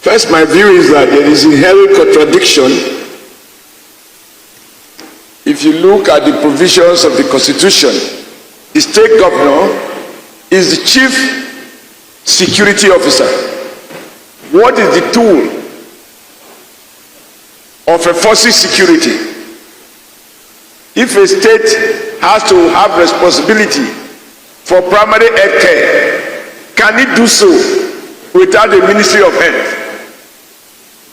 First, my view is that there is inherent contradiction if you look at the provisions of the Constitution. The state governor is the chief security officer. What is the tool of enforcing security? If a state has to have responsibility for primary health care, can it do so without the Ministry of Health?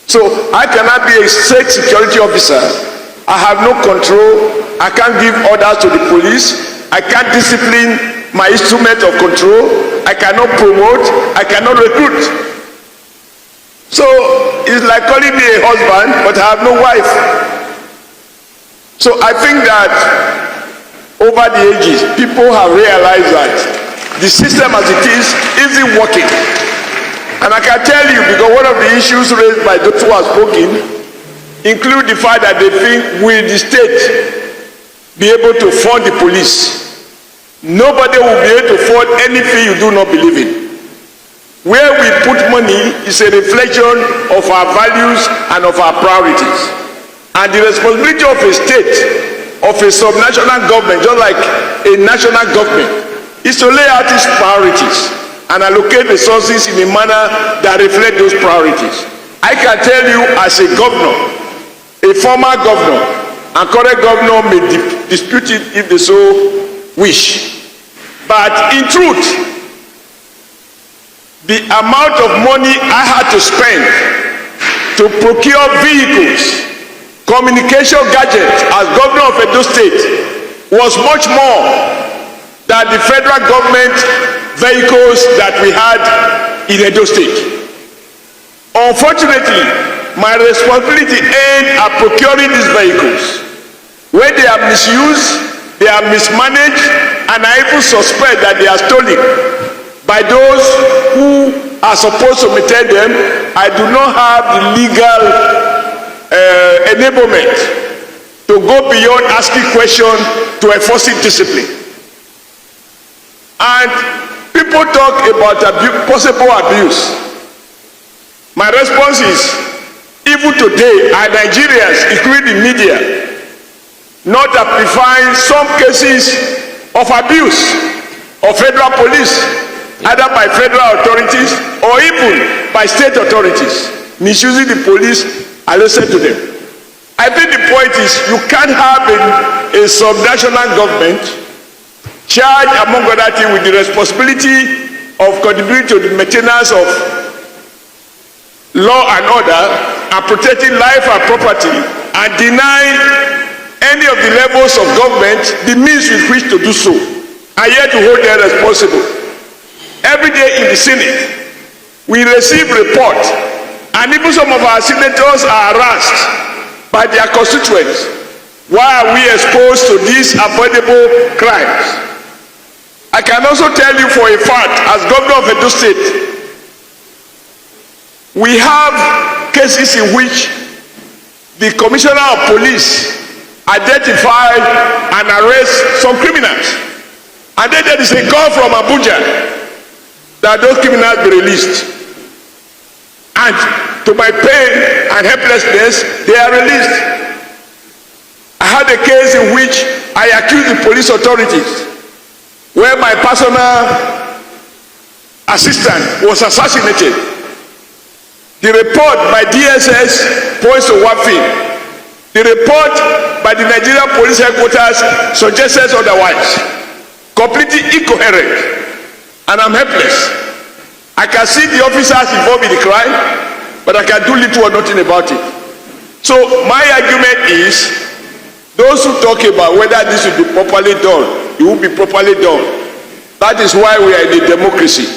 So I cannot be a state security officer. I have no control. I can't give orders to the police. I can't discipline my instrument of control. I cannot promote. I cannot recruit. So it's like calling me a husband, but I have no wife. So I think that over the ages, people have realized that the system as it is isn't working. And I can tell you, because one of the issues raised by those who have spoken include the fact that they think, will the state be able to fund the police? Nobody will be able to fund anything you do not believe in. Where we put money is a reflection of our values and of our priorities. And the responsibility of a state, of a subnational government, just like a national government, is to lay out its priorities and allocate resources in a manner that reflect those priorities. I can tell you, as a governor, a former governor and current governor may dispute it if they so wish. But in truth, the amount of money I had to spend to procure vehicles, communication gadgets as governor of Edo State was much more than the federal government vehicles that we had in Edo State. Unfortunately, my responsibility aimed at procuring these vehicles. When they are misused, they are mismanaged, and I even suspect that they are stolen by those who are supposed to maintain them. I do not have the legal enablement to go beyond asking questions to enforcing discipline. And people talk about possible abuse. My response is, even today, our Nigerians, including the media, not amplifying some cases of abuse of federal police, either by federal authorities or even by state authorities, misusing the police. I listen to them. I think the point is, you can't have a subnational government charged, among other things, with the responsibility of contributing to the maintenance of law and order and protecting life and property, and deny any of the levels of government the means with which to do so, and yet to hold them responsible. Every day in the Senate, we receive reports, and even some of our senators are harassed by their constituents. Why are we exposed to these avoidable crimes? I can also tell you for a fact, as governor of Edo State, we have cases in which the commissioner of police identified and arrest some criminals, and then there is a call from Abuja that those criminals be released, and to my pain and helplessness, they are released. I had a case in which I accused the police authorities where my personal assistant was assassinated. The report by DSS points to one thing. The report by the Nigerian Police Headquarters suggests otherwise. Completely incoherent. And I'm helpless. I can see the officers involved in the crime, but I can do little or nothing about it. So my argument is, those who talk about whether this will be properly done, it will be properly done. That is why we are in a democracy.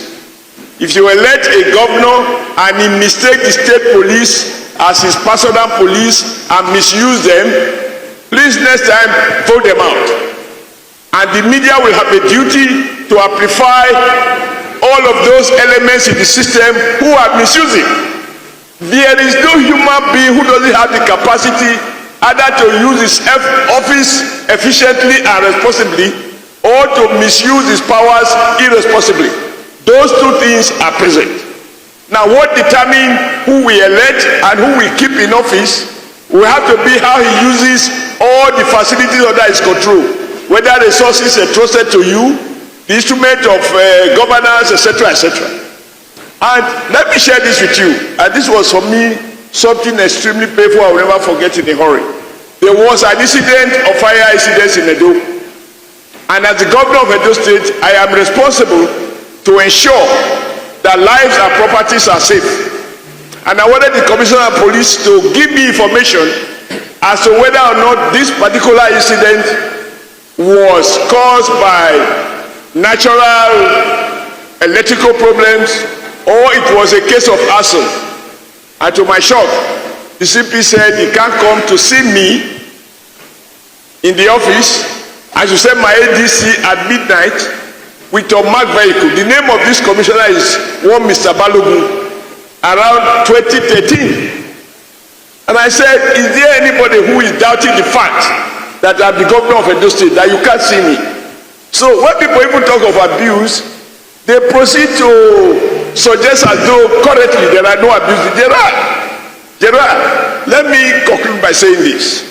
If you elect a governor and he mistake the state police as his personal police and misuse them, please next time vote them out. And the media will have a duty to amplify all of those elements in the system who are misusing. There is no human being who doesn't have the capacity either to use his office efficiently and responsibly, or to misuse his powers irresponsibly. Those two things are present. Now, what determines who we elect and who we keep in office will have to be how he uses all the facilities under his control, whether resources entrusted to you, the instrument of governance, etc., etc. And let me share this with you. And this was for me something extremely painful I will never forget in a hurry. There was an incident of fire incidents in Edo. And as the governor of Edo State, I am responsible to ensure that lives and properties are safe. And I wanted the Commissioner of Police to give me information as to whether or not this particular incident was caused by natural electrical problems or it was a case of arson. And to my shock, the CP said he can't come to see me in the office. I should send my ADC at midnight with a marked vehicle. The name of this commissioner is one Mr. Balogun, around 2013. And I said, is there anybody who is doubting the fact that I'm the governor of Edo State, that you can't see me? So when people even talk of abuse, they proceed to suggest as though currently there are no abuses. There are. Let me conclude by saying this.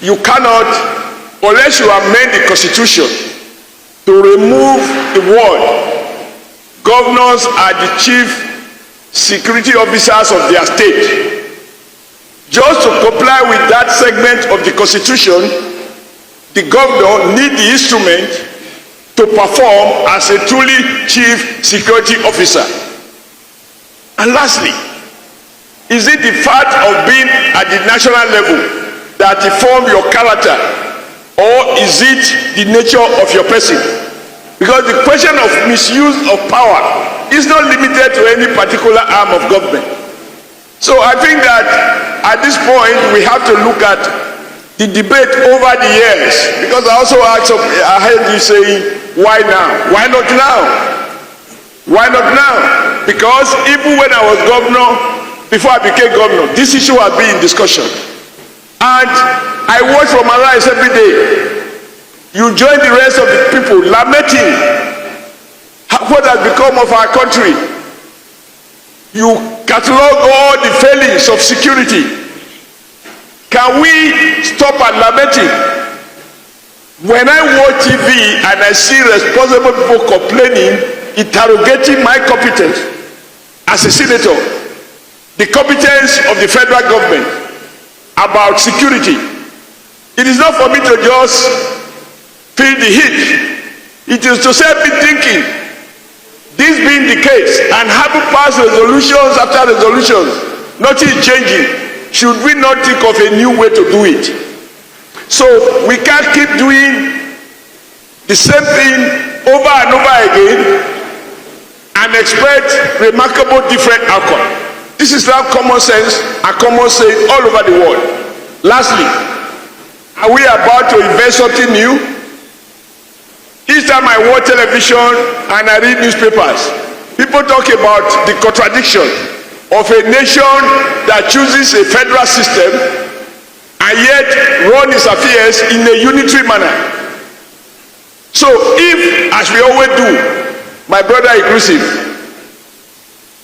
You cannot, unless you amend the Constitution to remove the word governors are the chief security officers of their state. Just to comply with that segment of the Constitution, the governor needs the instrument to perform as a truly chief security officer. And lastly, is it the fact of being at the national level that informs your character, or is it the nature of your person? Because the question of misuse of power is not limited to any particular arm of government. So I think that at this point we have to look at the debate over the years, because I also I heard you saying, why now? Why not now? Why not now? Because even when I was governor, before I became governor, this issue has been in discussion. And I watch from my lives every day. You join the rest of the people lamenting what has become of our country. You catalog all the failings of security. Can we stop at lamenting? When I watch TV and I see responsible people complaining, interrogating my competence as a senator, the competence of the federal government about security, it is not for me to just feel the heat. It is to set me thinking, this being the case, and having passed resolutions after resolutions, nothing is changing. Should we not think of a new way to do it? So we can't keep doing the same thing over and over again and expect remarkable different outcome. This is now common sense and common sense all over the world. Lastly, are we about to invent something new? Each time I watch television and I read newspapers, people talk about the contradiction of a nation that chooses a federal system and yet run its affairs in a unitary manner. So if, as we always do, my brother inclusive,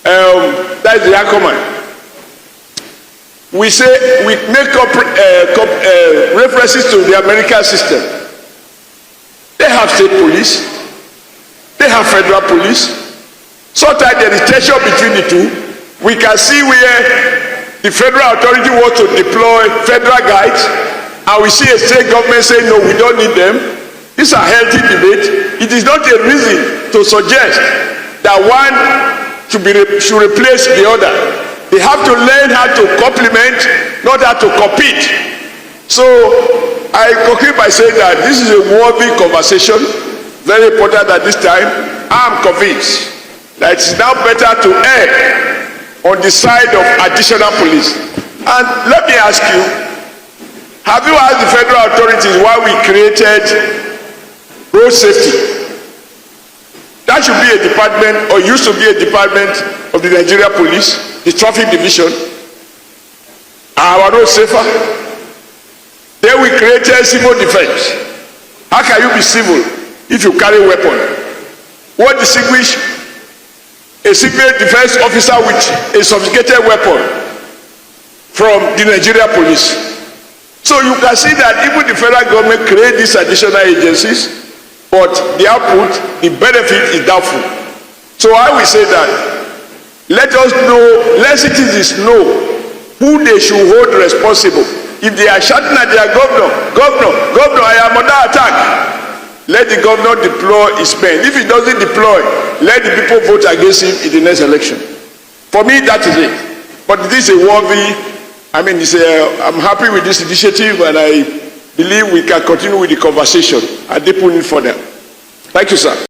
that is the Anchorman, we say, we make up references to the American system. They have state police, they have federal police. Sometimes there is tension between the two. We can see where the federal authority wants to deploy federal guides, and we see a state government saying, no, we don't need them. This is a healthy debate. It is not a reason to suggest that one should replace the other. They have to learn how to complement, not how to compete. So I conclude by saying that this is a worthy conversation, very important at this time. I'm convinced that it's now better to err on the side of additional police. And let me ask you, have you asked the federal authorities why we created road safety? That should be a department, or used to be a department of the Nigeria Police, the traffic division. Are our roads safer? Then we created civil defense. How can you be civil if you carry a weapon? What distinguishes a civil defense officer with a sophisticated weapon from the Nigeria police. So you can see that even the federal government create these additional agencies, but the output, the benefit is doubtful. So I will say that let citizens know who they should hold responsible. If they are shouting at their governor, I am under attack, let the governor deploy his men. If he doesn't deploy, let the people vote against him in the next election. For me, that is it. But this is a worthy, I'm happy with this initiative, and I believe we can continue with the conversation and deepen it further. Thank you, sir.